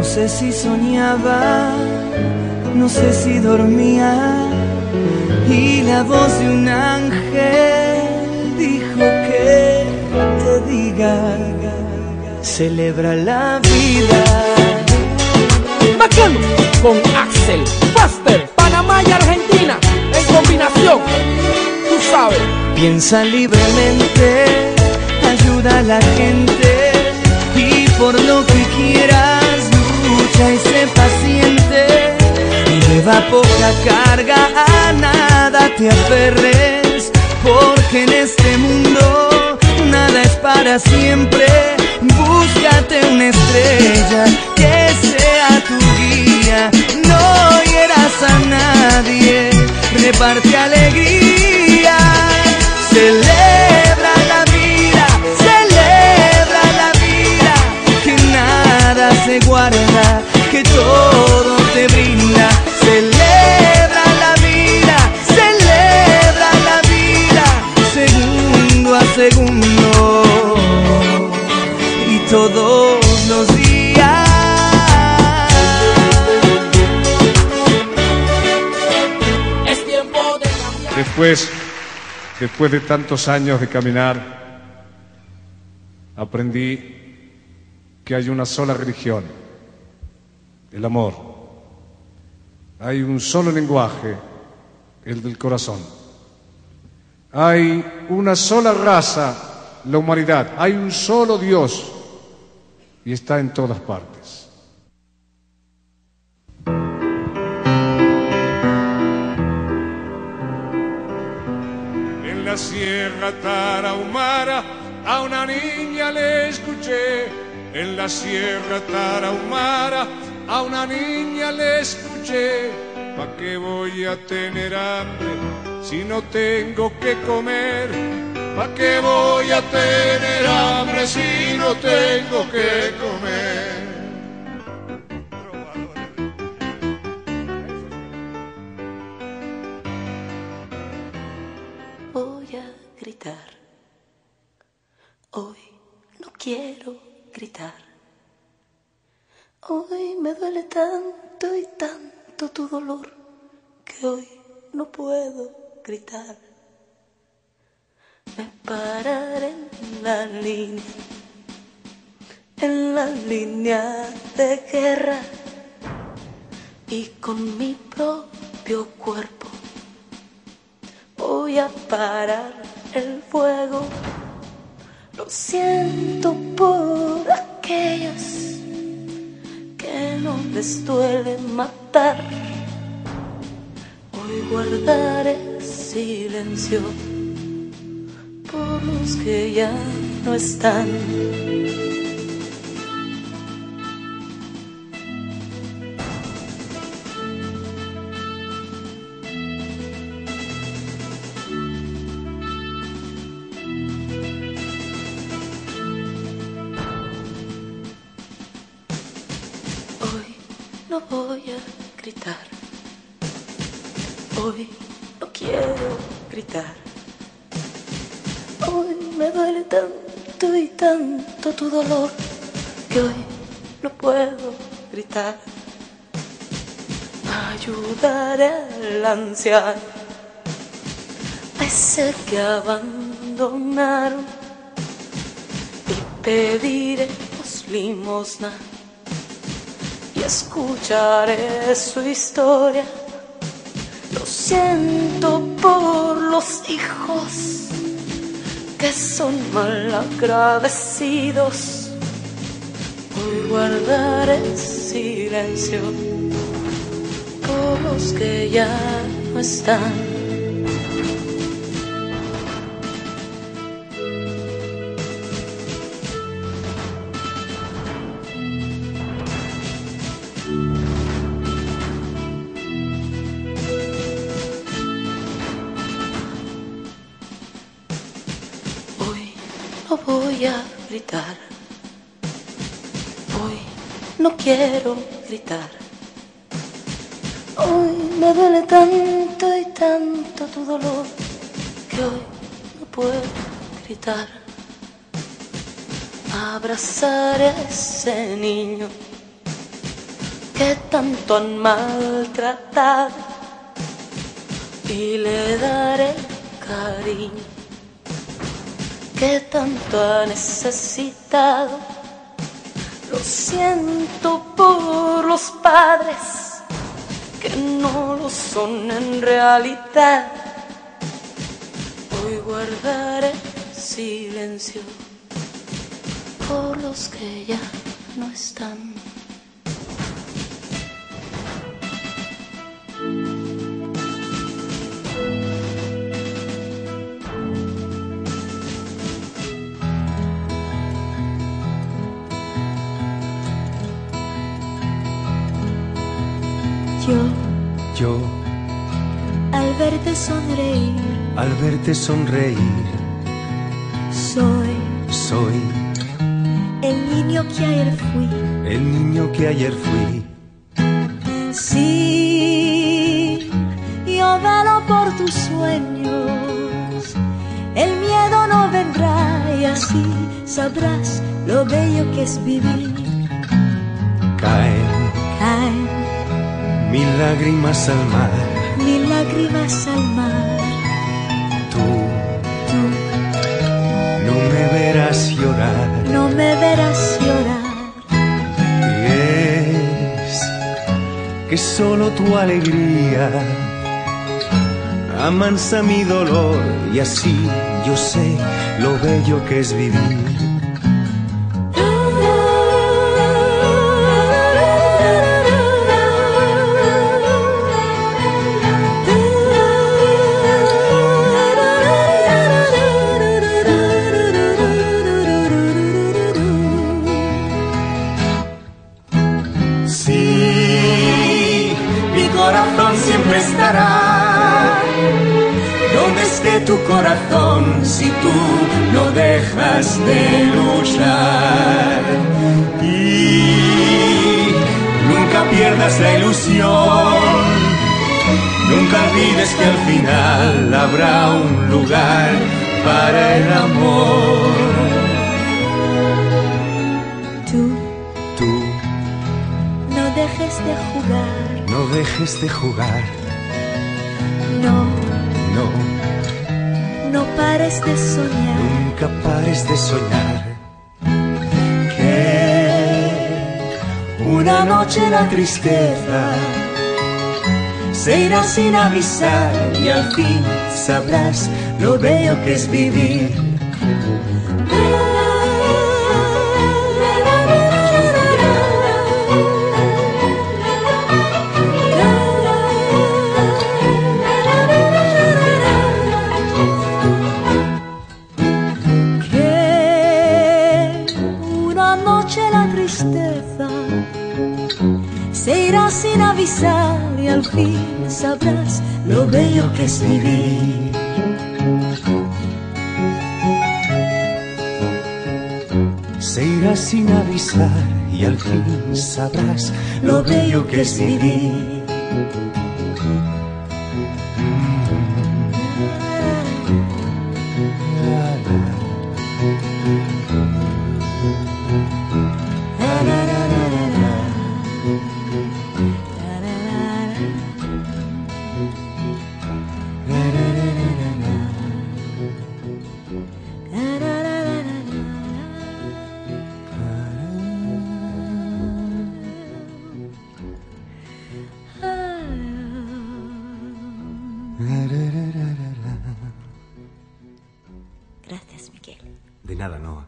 sé si soñaba, no sé si dormía, y la voz de un ángel dijo que te diga, celebra la vida. Bacano con Axel, Faster, Panamá y Argentina en combinación, tú sabes. Piensa libremente, ayuda a la gente, y por lo que quieras lucha y sé paciente. Lleva poca carga, a nada te aferres, porque en este mundo nada es para siempre. Búscate una estrella que sea tu guía, no hieras a nadie, reparte alegría. Celebra la vida, que nada se guarda, que todo te brinda. Celebra la vida, segundo a segundo y todos los días. Es tiempo de cambiar. Después de tantos años de caminar, aprendí que hay una sola religión, el amor. Hay un solo lenguaje, el del corazón. Hay una sola raza, la humanidad. Hay un solo Dios y está en todas partes. En la Sierra Tarahumara a una niña le escuché. En la Sierra Tarahumara a una niña le escuché. ¿Pa' qué voy a tener hambre si no tengo que comer? ¿Pa' qué voy a tener hambre si no tengo que comer? Voy a gritar. Hoy no quiero gritar. Hoy me duele tanto y tanto tu dolor que hoy no puedo gritar. Me pararé en la línea de guerra, y con mi propio cuerpo voy a parar el fuego. Lo siento por aquellos que no les duele matar. Hoy guardaré silencio por los que ya no están. No voy a gritar. Hoy no quiero gritar. Hoy me duele tanto y tanto tu dolor que hoy no puedo gritar. Ayudaré al anciano, a ese que abandonaron, y pediremos limosna y escucharé su historia. Lo siento por los hijos que son malagradecidos. Hoy guardaré silencio por los que ya no están. No voy a gritar. Hoy no quiero gritar. Hoy me duele tanto y tanto tu dolor que hoy no puedo gritar. Abrazar a ese niño que tanto han maltratado, y le daré cariño que tanto ha necesitado. Lo siento por los padres que no lo son en realidad. Hoy guardaré silencio por los que ya no están. Yo, al verte sonreír, soy el niño que ayer fui. el niño que ayer fui. Sí, yo velo por tus sueños, el miedo no vendrá y así sabrás lo bello que es vivir. Caen mil lágrimas al mar. Mil lágrimas al mar. Tú no me verás llorar. No me verás llorar. Y es que solo tu alegría amansa mi dolor, y así yo sé lo bello que es vivir. Sí, mi corazón siempre estará donde esté tu corazón, si tú no dejas de luchar. Y nunca pierdas la ilusión, nunca olvides que al final habrá un lugar para el amor. Tú no dejes de jugar. no dejes de jugar. No pares de soñar. Nunca pares de soñar. Que una noche la tristeza se irá sin avisar, y al fin sabrás lo bello que es vivir. Se irá sin avisar y al fin sabrás lo bello que es vivir. Se irá sin avisar y al fin sabrás lo bello que es vivir. Gracias, Miguel. De nada, no.